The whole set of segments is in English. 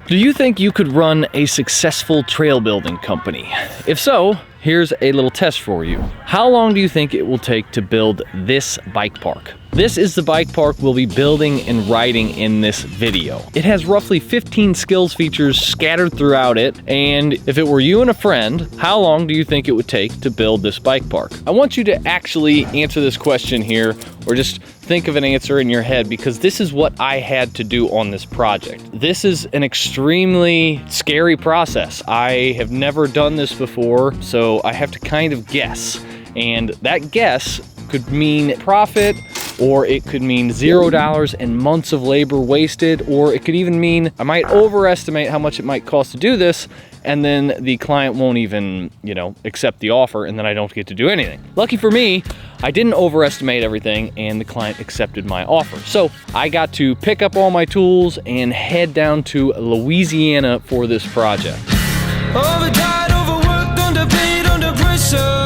Do you think you could run a successful trail building company? If so, here's a little test for you. How long do you think it will take to build this bike park? This is the bike park we'll be building and riding in this video. It has roughly 15 skills features scattered throughout it, and if it were you and a friend, how long do you think it would take to build this bike park? I want you to actually answer this question here, or just think of an answer in your head, because this is what I had to do on this project. This is an extremely scary process. I have never done this before, so I have to kind of guess, and that guess could mean profit, or it could mean $0 and months of labor wasted, or it could even mean I might overestimate how much it might cost to do this, and then the client won't even, accept the offer, and then I don't get to do anything. Lucky for me, I didn't overestimate everything, and the client accepted my offer. So I got to pick up all my tools and head down to Louisiana for this project. Overtired, overworked, underpaid, under pressure.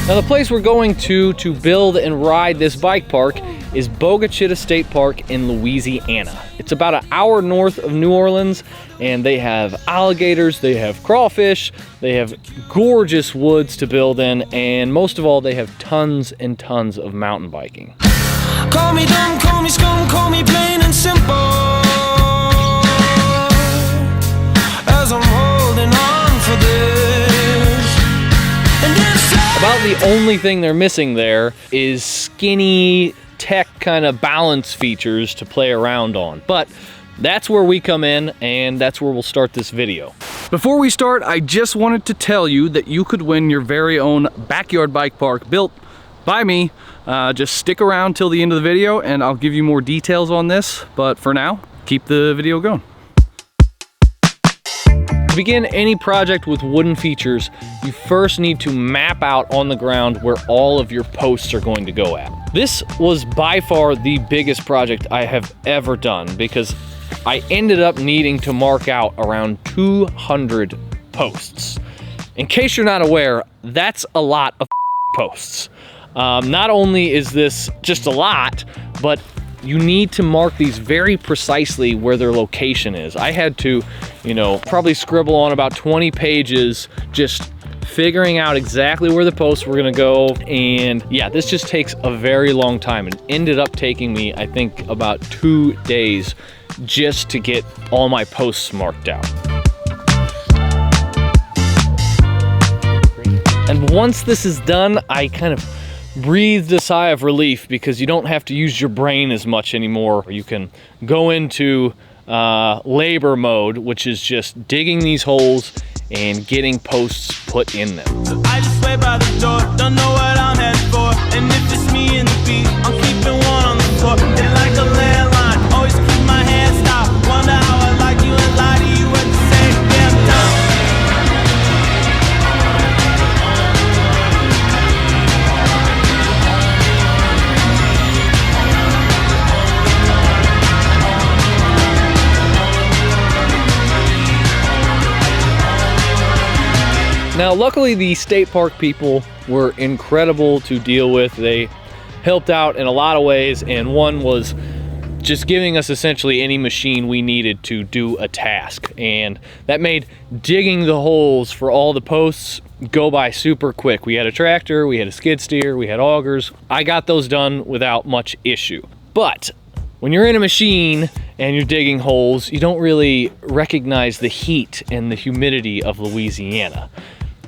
Now the place we're going to build and ride this bike park is Bogue Chitto State Park in Louisiana. It's about an hour north of New Orleans, and they have alligators, they have crawfish, they have gorgeous woods to build in, and most of all, they have tons and tons of mountain biking. Call me dumb, call me scum, call me plain and simple, as I'm holding on for this. And about the only thing they're missing there is skinny tech kind of balance features to play around on. But that's where we come in, and that's where we'll start this video. Before we start, I just wanted to tell you that you could win your very own backyard bike park built by me. Just stick around till the end of the video and I'll give you more details on this. But for now, keep the video going. To begin any project with wooden features, you first need to map out on the ground where all of your posts are going to go at. This was by far the biggest project I have ever done, because I ended up needing to mark out around 200 posts. In case you're not aware, that's a lot of posts. Not only is this just a lot, but you need to mark these very precisely where their location is. I had to, probably scribble on about 20 pages just figuring out exactly where the posts were gonna go. And yeah, this just takes a very long time. It ended up taking me, I think, about 2 days just to get all my posts marked out. And once this is done, I kind of breathed a sigh of relief, because you don't have to use your brain as much anymore. You can go into labor mode, which is just digging these holes and getting posts put in them. I just wait by the door, don't know what I'm headed for. And if it's me and the beat, I'm keeping one on the floor. They like a landline, always keep my hands stopped. Wonder how I like you and lie to you at the same damn time. Now, luckily, the state park people were incredible to deal with. They helped out in a lot of ways, and one was just giving us essentially any machine we needed to do a task. And that made digging the holes for all the posts go by super quick. We had a tractor, we had a skid steer, we had augers. I got those done without much issue. But when you're in a machine and you're digging holes, you don't really recognize the heat and the humidity of Louisiana.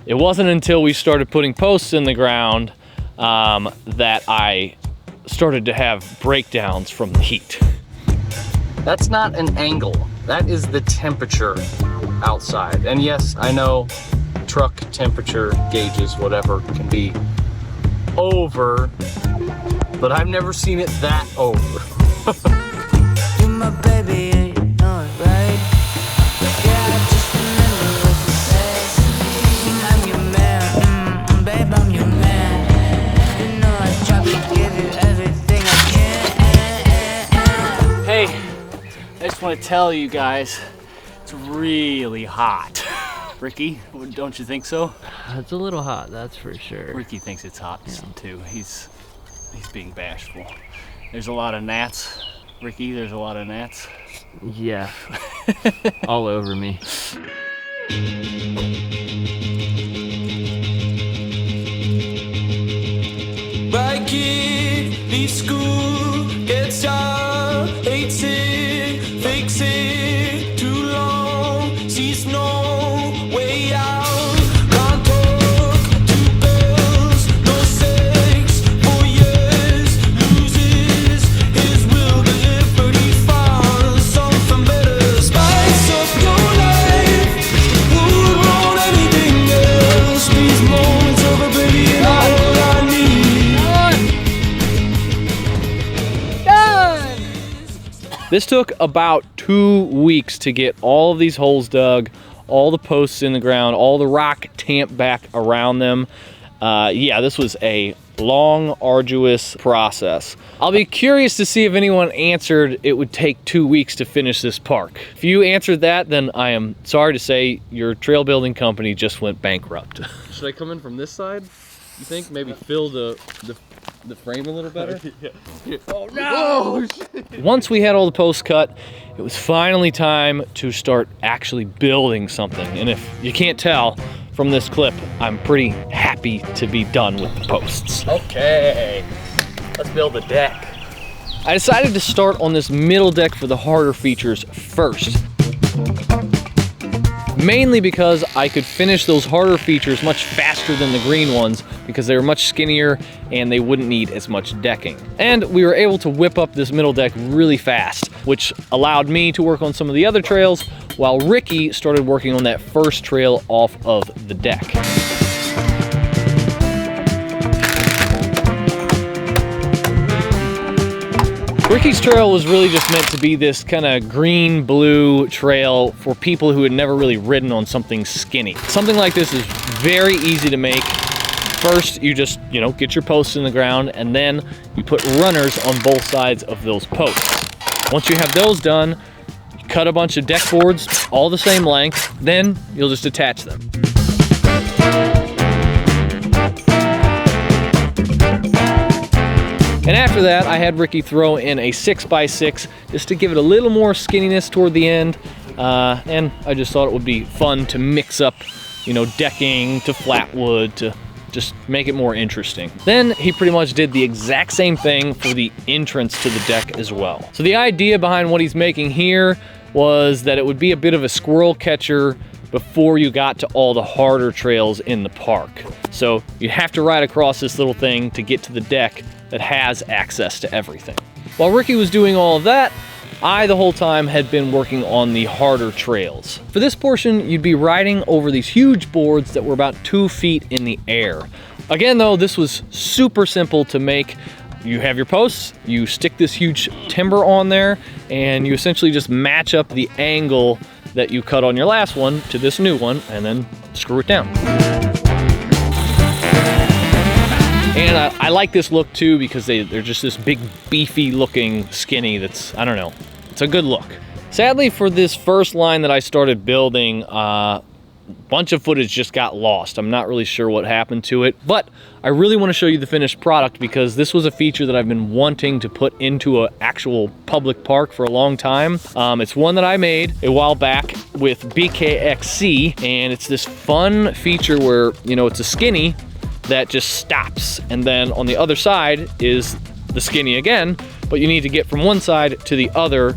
It wasn't until we started putting posts in the ground that I started to have breakdowns from the heat. That's not an angle. That is the temperature outside. And yes, I know truck temperature gauges, whatever, can be over, but I've never seen it that over. You my baby, ain't you know it, right? Yeah, I just remember what you said. I'm your man, babe, I'm your man. You know I try to give you everything I can. Hey, I just want to tell you guys, it's really hot. Ricky, don't you think so? It's a little hot, that's for sure. Ricky thinks it's hot too. He's being bashful. There's a lot of gnats. Ricky, there's a lot of gnats. Yeah. All over me. Right kid, leaves school, gets out, hates it, fakes it, too long, sees no way out. Can't talk to girls, no sex for years, loses his will to live, but he found something better. Spice up your life, would want anything else. These moments of a baby and all I need. This took about 2 weeks to get all of these holes dug, all the posts in the ground, all the rock tamped back around them. Yeah, this was a long, arduous process. I'll be curious to see if anyone answered it would take 2 weeks to finish this park. If you answered that, then I am sorry to say your trail building company just went bankrupt. Should I come in from this side? You think? Maybe fill the frame a little better? Yeah. Oh no! Once we had all the posts cut, it was finally time to start actually building something. And if you can't tell from this clip, I'm pretty happy to be done with the posts. Okay, let's build the deck. I decided to start on this middle deck for the harder features first. Mainly because I could finish those harder features much faster than the green ones because they were much skinnier and they wouldn't need as much decking. And we were able to whip up this middle deck really fast, which allowed me to work on some of the other trails while Ricky started working on that first trail off of the deck. Ricky's trail was really just meant to be this kind of green-blue trail for people who had never really ridden on something skinny. Something like this is very easy to make. First, you just, get your posts in the ground, and then you put runners on both sides of those posts. Once you have those done, you cut a bunch of deck boards, all the same length, then you'll just attach them. And after that, I had Ricky throw in a 6x6 just to give it a little more skinniness toward the end. And I just thought it would be fun to mix up, decking to flat wood to just make it more interesting. Then he pretty much did the exact same thing for the entrance to the deck as well. So the idea behind what he's making here was that it would be a bit of a squirrel catcher before you got to all the harder trails in the park. So you'd have to ride across this little thing to get to the deck that has access to everything. While Ricky was doing all of that, I the whole time had been working on the harder trails. For this portion, you'd be riding over these huge boards that were about 2 feet in the air. Again though, this was super simple to make. You have your posts, you stick this huge timber on there, and you essentially just match up the angle that you cut on your last one to this new one, and then screw it down. And I like this look too because they're just this big beefy looking skinny that's, I don't know, it's a good look. Sadly for this first line that I started building, a bunch of footage just got lost. I'm not really sure what happened to it, but I really want to show you the finished product because this was a feature that I've been wanting to put into an actual public park for a long time. It's one that I made a while back with BKXC, and it's this fun feature where, it's a skinny that just stops, and then on the other side is the skinny again, but you need to get from one side to the other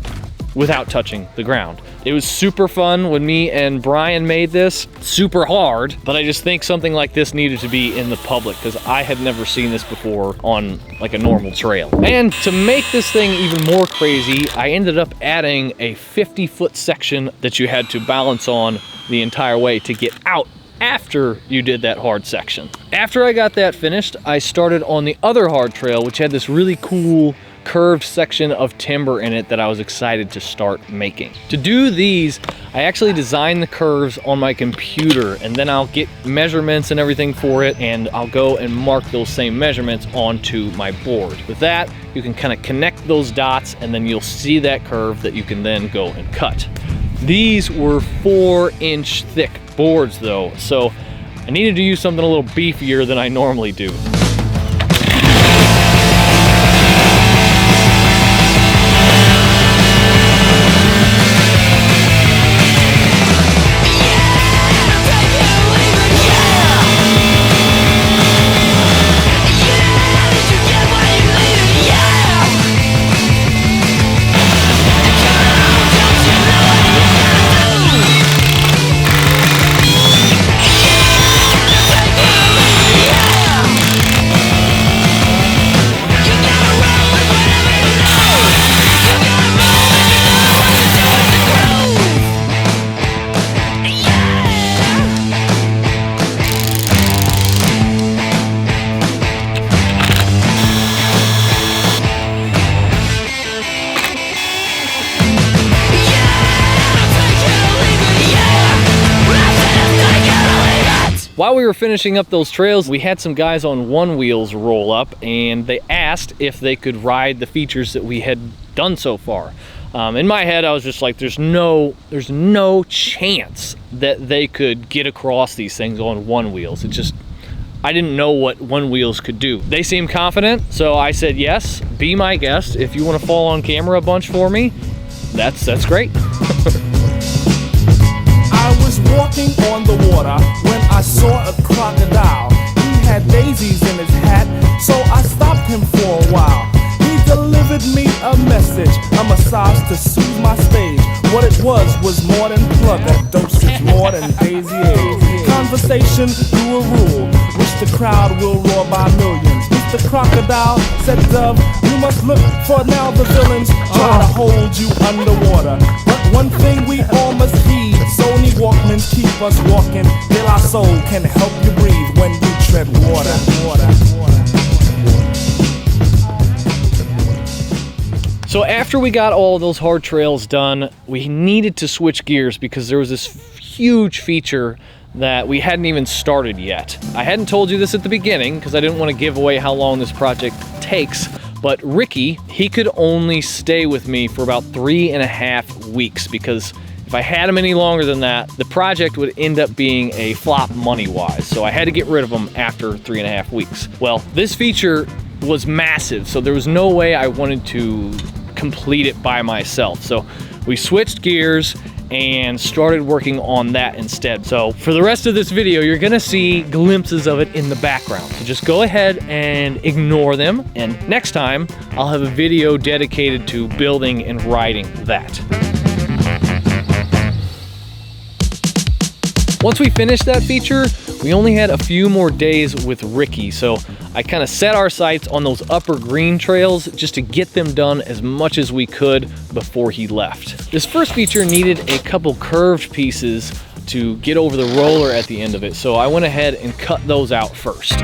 without touching the ground. It was super fun when me and Brian made this, super hard, but I just think something like this needed to be in the public because I had never seen this before on like a normal trail. And to make this thing even more crazy, I ended up adding a 50-foot section that you had to balance on the entire way to get out after you did that hard section. After I got that finished, I started on the other hard trail, which had this really cool curved section of timber in it that I was excited to start making. To do these, I actually designed the curves on my computer, and then I'll get measurements and everything for it, and I'll go and mark those same measurements onto my board. With that, you can kind of connect those dots, and then you'll see that curve that you can then go and cut. These were 4-inch thick boards though, so I needed to use something a little beefier than I normally do. While we were finishing up those trails, we had some guys on one wheels roll up, and they asked if they could ride the features that we had done so far. In my head, I was just like, there's no chance that they could get across these things on one wheels. I didn't know what one wheels could do. They seemed confident, so I said, yes, be my guest. If you want to fall on camera a bunch for me, that's great. I was walking on the water when I saw a crocodile. He had daisies in his hat, so I stopped him for a while. He delivered me a message, a massage to soothe my stage. What it was more than plug, a dosage more than daisy age. Conversation grew a rule, which the crowd will roar by millions. Mr. Crocodile said, Dove, you must look for now the villains try to hold you underwater. But one thing we all must heed, Sony Walkmans keep us walking. De La Soul can help you breathe when you tread water. So after we got all those hard trails done, we needed to switch gears because there was this huge feature that we hadn't even started yet. I hadn't told you this at the beginning because I didn't want to give away how long this project takes, but Ricky, he could only stay with me for about 3.5 weeks because if I had him any longer than that, the project would end up being a flop money-wise. So I had to get rid of him after 3.5 weeks. Well, this feature was massive, so there was no way I wanted to complete it by myself. So we switched gears and started working on that instead. So for the rest of this video, you're gonna see glimpses of it in the background. So just go ahead and ignore them. And next time, I'll have a video dedicated to building and riding that. Once we finished that feature, we only had a few more days with Ricky, so I kind of set our sights on those upper green trails just to get them done as much as we could before he left. This first feature needed a couple curved pieces to get over the roller at the end of it, so I went ahead and cut those out first.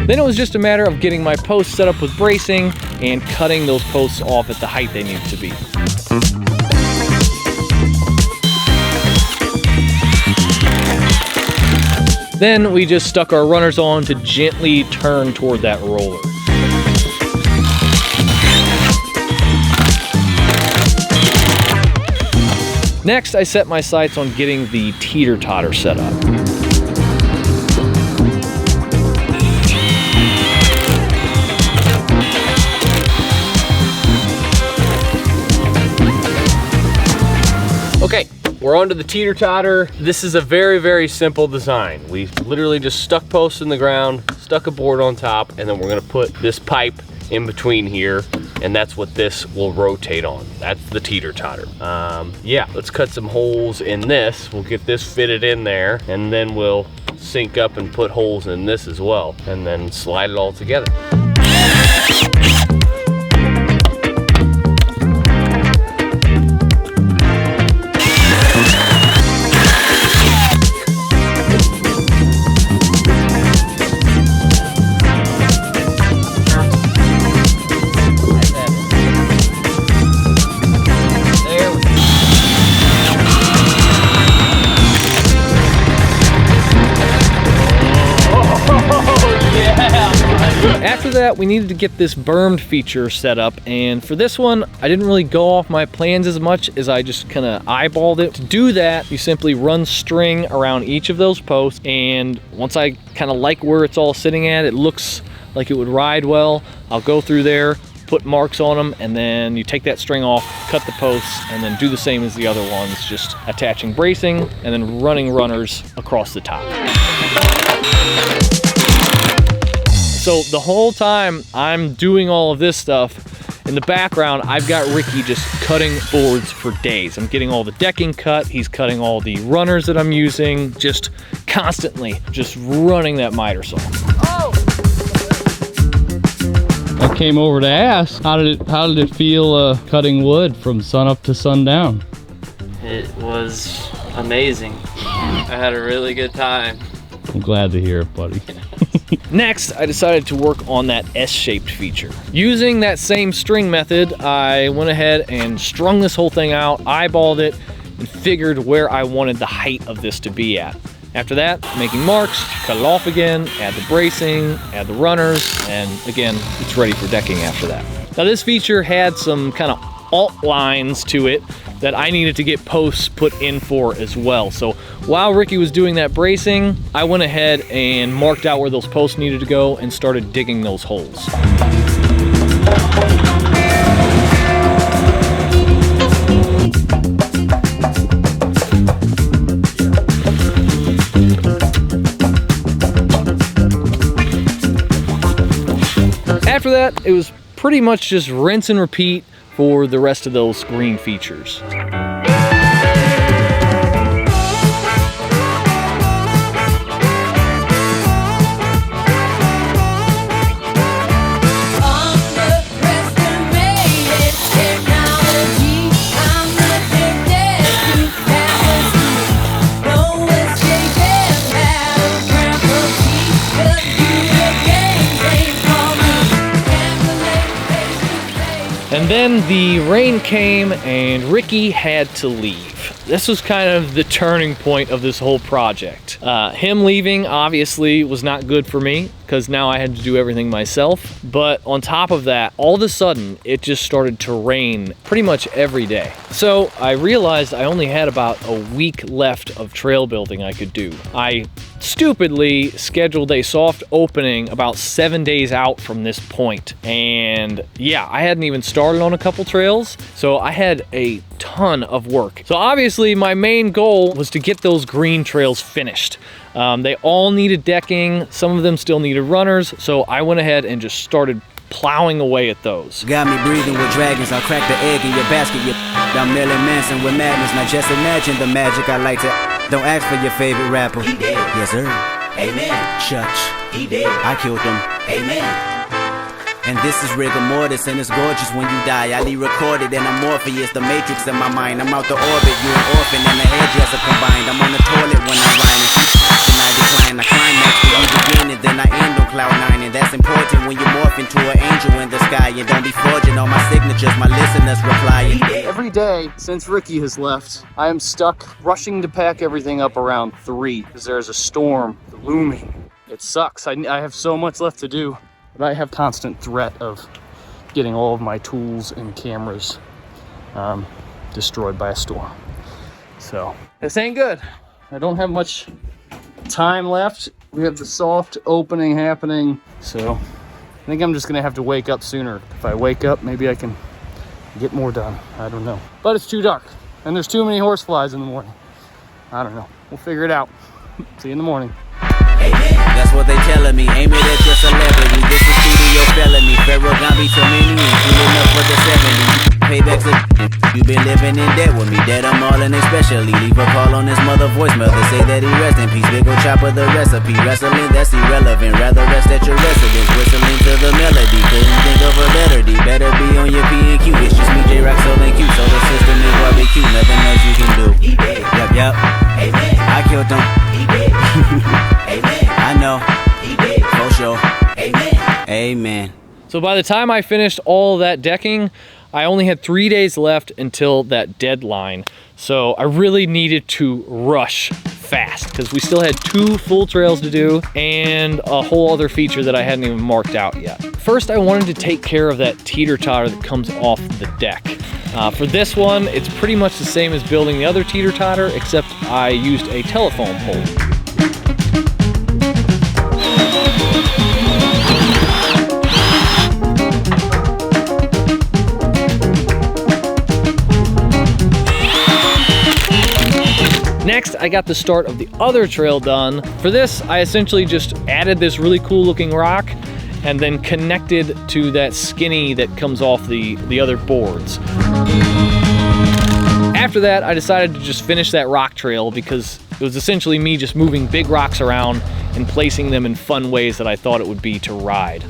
Then it was just a matter of getting my posts set up with bracing and cutting those posts off at the height they need to be. Then we just stuck our runners on to gently turn toward that roller. Next, I set my sights on getting the teeter-totter set up. Okay, we're onto the teeter-totter. This is a very, very simple design. We literally just stuck posts in the ground, stuck a board on top, and then we're gonna put this pipe in between here, and that's what this will rotate on. That's the teeter-totter. Yeah, let's cut some holes in this. We'll get this fitted in there, and then we'll sync up and put holes in this as well, and then slide it all together. After that, we needed to get this bermed feature set up, and for this one, I didn't really go off my plans as much as I just kind of eyeballed it. To do that, you simply run string around each of those posts, and once I kind of like where it's all sitting at, it looks like it would ride well, I'll go through there, put marks on them, and then you take that string off, cut the posts, and then do the same as the other ones, just attaching bracing and then running runners across the top. So the whole time I'm doing all of this stuff, in the background, I've got Ricky just cutting boards for days. I'm getting all the decking cut, he's cutting all the runners that I'm using, just constantly just running that miter saw. Oh! I came over to ask, how did it feel cutting wood from sun up to sundown? It was amazing. I had a really good time. I'm glad to hear it, buddy. Next, I decided to work on that S-shaped feature. Using that same string method, I went ahead and strung this whole thing out, eyeballed it, and figured where I wanted the height of this to be at. After that, making marks, cut it off again, add the bracing, add the runners, and again, it's ready for decking after that. Now this feature had some kind of alt lines to it that I needed to get posts put in for as well. So while Ricky was doing that bracing, I went ahead and marked out where those posts needed to go and started digging those holes. After that, it was pretty much just rinse and repeat for the rest of those green features. And then the rain came and Ricky had to leave. This was kind of the turning point of this whole project. Him leaving obviously was not good for me because now I had to do everything myself. But on top of that, all of a sudden, it just started to rain pretty much every day. So I realized I only had about a week left of trail building I could do. I stupidly scheduled a soft opening about 7 days out from this point. And yeah, I hadn't even started on a couple trails, so I had a ton of work. So obviously my main goal was to get those green trails finished. They all needed decking, some of them still needed runners, so I went ahead and just started plowing away at those. Got me breathing with dragons, I'll crack the egg in your basket. I'm Marilyn Manson with madness, now just imagine the magic I like to. Don't ask for your favorite rapper. He did. Yes, sir. Amen. Church. He did. I killed him. Amen. And this is rigor mortis, and it's gorgeous when you die. I recorded, and I'm Morpheus, the matrix in my mind. I'm out the orbit, you an orphan, and a hairdresser combined. I'm on the toilet when I'm rhyming. And I decline, I climax when you begin, and then I end on cloud 9. And that's important when you morph into an angel in the sky. And don't be forging all my signatures, my listeners replying. Every day since Ricky has left, I am stuck rushing to pack everything up around 3 because there's a storm looming. It sucks. I have so much left to do, but I have constant threat of getting all of my tools and cameras destroyed by a storm. So this ain't good. I don't have much time left. We have the soft opening happening, so I think I'm just gonna have to wake up sooner. If I wake up, maybe I can get more done. I don't know. But it's too dark, and there's too many horseflies in the morning. I don't know. We'll figure it out. See you in the morning. That's what they telling me. Aim it at your celebrity. This is studio felony. Pharaoh Gambi to many. Cooling up for the 70s. Paybacks a you been living in debt with me. Dead I'm all in especially. Leave a call on his mother voicemail to say that he rest in peace. Big ol' chopper the recipe. Wrestling that's irrelevant. Rather rest at your residence. Whistling to the melody. Couldn't think of a better D. Better be on your P and Q. It's just me, J-Rock, so and Q. So the system is barbecue. Nothing else you can do. He did. Yup. Amen. I killed him. He did. Amen. I know. He did. For sure. Amen. Amen. So by the time I finished all that decking, I only had 3 days left until that deadline. So I really needed to rush fast because we still had 2 full trails to do and a whole other feature that I hadn't even marked out yet. First, I wanted to take care of that teeter-totter that comes off the deck. For this one, it's pretty much the same as building the other teeter-totter, except I used a telephone pole. Next, I got the start of the other trail done. For this, I essentially just added this really cool looking rock and then connected to that skinny that comes off the other boards. After that, I decided to just finish that rock trail because it was essentially me just moving big rocks around and placing them in fun ways that I thought it would be to ride.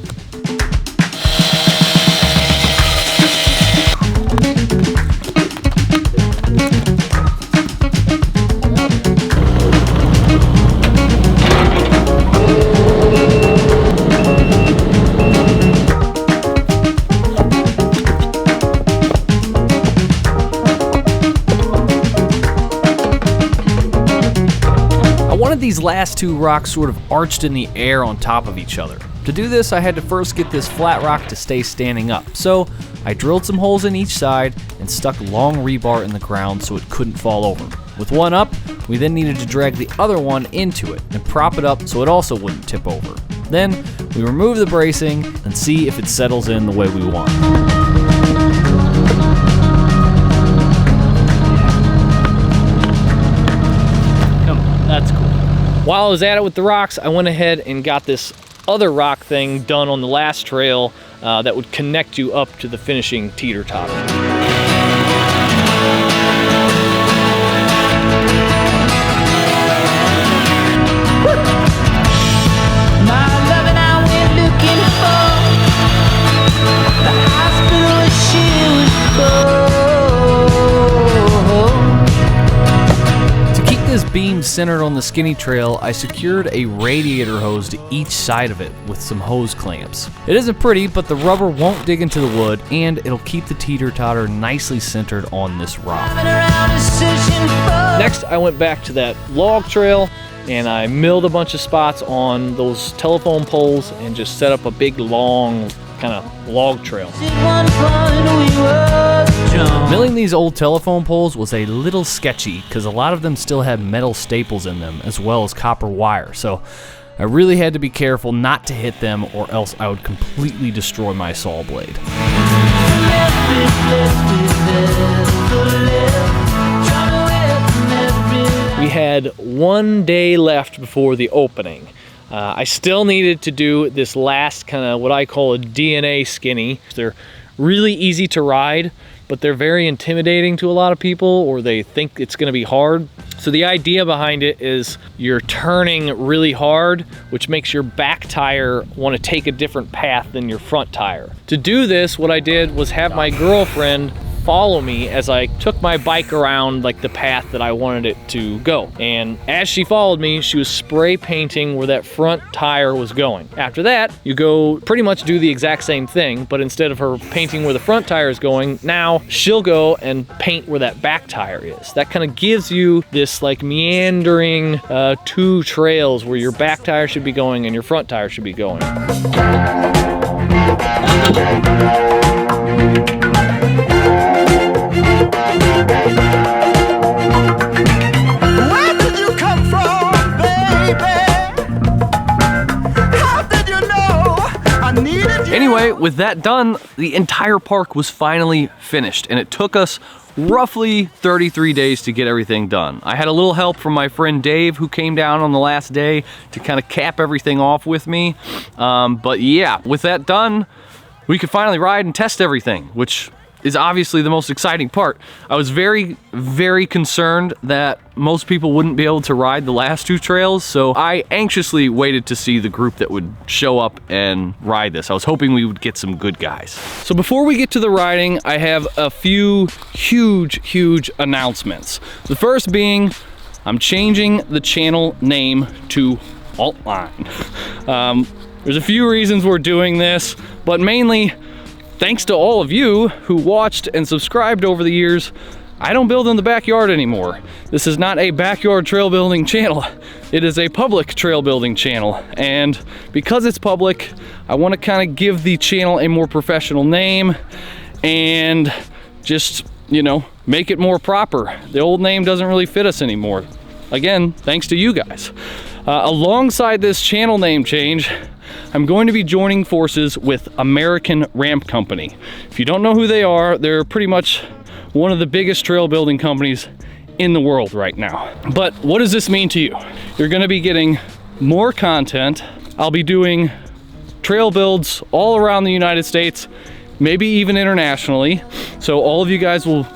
these last two rocks sort of arched in the air on top of each other. To do this, I had to first get this flat rock to stay standing up. So I drilled some holes in each side and stuck long rebar in the ground so it couldn't fall over. With one up, we then needed to drag the other one into it and prop it up so it also wouldn't tip over. Then we remove the bracing and see if it settles in the way we want. Come on, that's cool. While I was at it with the rocks, I went ahead and got this other rock thing done on the last trail that would connect you up to the finishing teeter-totter. Beam centered on the skinny trail, I secured a radiator hose to each side of it with some hose clamps. It isn't pretty, but the rubber won't dig into the wood and it'll keep the teeter-totter nicely centered on this rock. Next, I went back to that log trail and I milled a bunch of spots on those telephone poles and just set up a big long kind of log trail. Milling these old telephone poles was a little sketchy because a lot of them still had metal staples in them as well as copper wire, so I really had to be careful not to hit them or else I would completely destroy my saw blade. We had 1 day left before the opening. I still needed to do this last kind of what I call a DNA skinny. They're really easy to ride, but they're very intimidating to a lot of people, or they think it's gonna be hard. So the idea behind it is you're turning really hard, which makes your back tire wanna take a different path than your front tire. To do this, what I did was have my girlfriend follow me as I took my bike around like the path that I wanted it to go. And as she followed me, she was spray painting where that front tire was going. After that, you go pretty much do the exact same thing, but instead of her painting where the front tire is going, now she'll go and paint where that back tire is. That kind of gives you this like meandering two trails where your back tire should be going and your front tire should be going. Anyway, with that done, the entire park was finally finished, and it took us roughly 33 days to get everything done. I had a little help from my friend Dave, who came down on the last day to kind of cap everything off with me. But yeah, with that done, we could finally ride and test everything, which is obviously the most exciting part. I was very, very concerned that most people wouldn't be able to ride the last two trails, so I anxiously waited to see the group that would show up and ride this. I was hoping we would get some good guys. So before we get to the riding, I have a few huge announcements. The first being, I'm changing the channel name to Altline. There's a few reasons we're doing this, but mainly, thanks to all of you who watched and subscribed over the years, I don't build in the backyard anymore. This is not a backyard trail building channel. It is a public trail building channel. And because it's public, I want to kind of give the channel a more professional name and just, you know, make it more proper. The old name doesn't really fit us anymore. Again, thanks to you guys. Alongside this channel name change, I'm going to be joining forces with American Ramp Company. If you don't know who they are, they're pretty much one of the biggest trail building companies in the world right now. But what does this mean to you? You're gonna be getting more content. I'll be doing trail builds all around the United States, maybe even internationally. So all of you guys will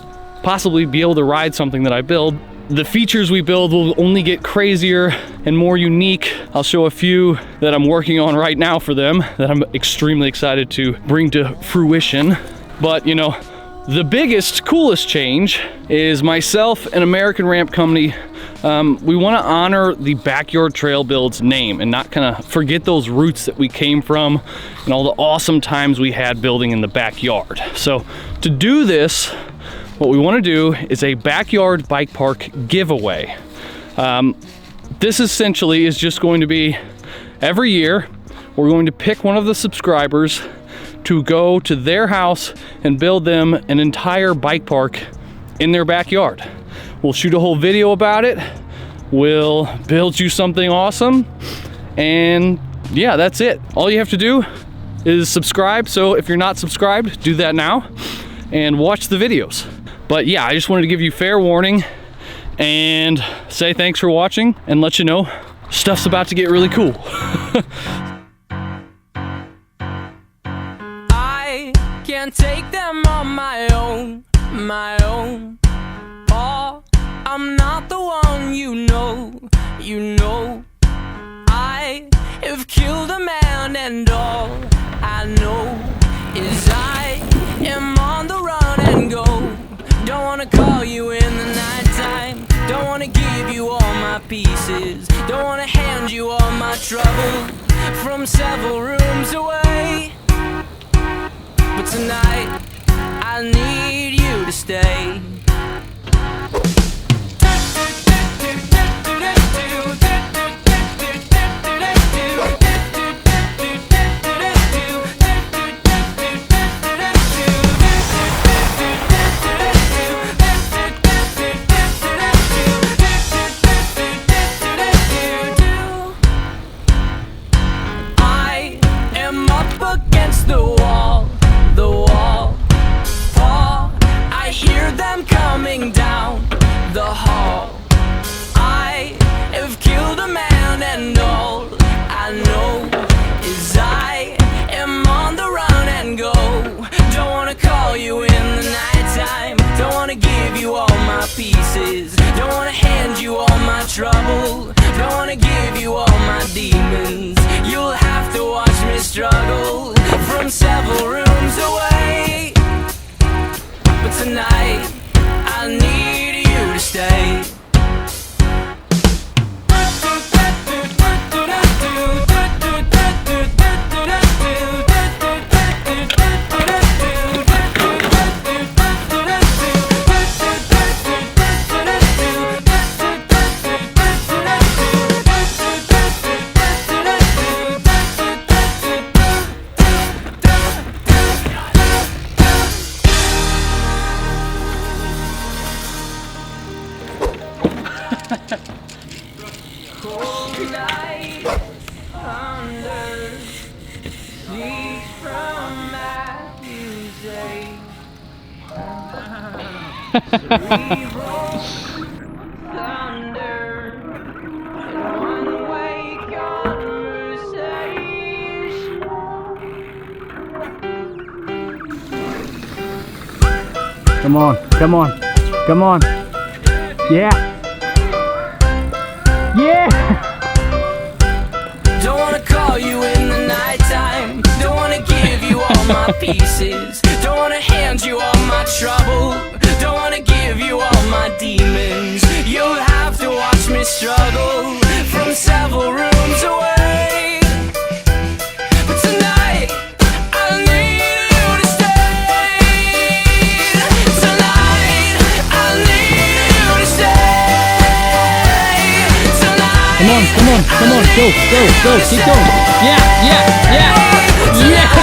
possibly be able to ride something that I build. The features we build will only get crazier and more unique. I'll show a few that I'm working on right now for them that I'm extremely excited to bring to fruition. But you know, the biggest, coolest change is myself and American Ramp Company. We want to honor the Backyard Trail Builds name and not kind of forget those roots that we came from and all the awesome times we had building in the backyard. So to do this, what we want to do is a backyard bike park giveaway. this essentially is just going to be every year, we're going to pick one of the subscribers to go to their house and build them an entire bike park in their backyard. We'll shoot a whole video about it. We'll build you something awesome. And yeah, that's it. All you have to do is subscribe. So if you're not subscribed, do that now and watch the videos. But yeah, I just wanted to give you fair warning and say thanks for watching and let you know stuff's about to get really cool. I can't take them on my own. Oh, I'm not the one, you know. I have killed a man, and all I know is I am on the run and go. Don't wanna call you in the nighttime. Don't wanna give you all my pieces. Don't wanna hand you all my trouble from several rooms away. But tonight, I need you to stay. Down the hall, I have killed a man, and all I know is I am on the run and go. Don't wanna call you in the nighttime. Don't wanna give you all my pieces. Don't wanna hand you all my trouble. Don't wanna give you all my demons. You'll have to watch me struggle from several rooms away. But tonight, I need you to stay. Cold night under siege from accusation. Cerebral thunder and one-way conversation. Come on, come on, come on. Yeah. Yeah! Don't wanna call you in the nighttime. Don't wanna give you all my pieces. Don't wanna hand you all my trouble. Don't wanna give you all my demons. You'll have to watch me struggle from several rooms away. But tonight, I need you to stay. Tonight, I need you to stay. Tonight, Come on, come on, come on, go, go, go, keep going. Yeah, yeah, yeah, yeah.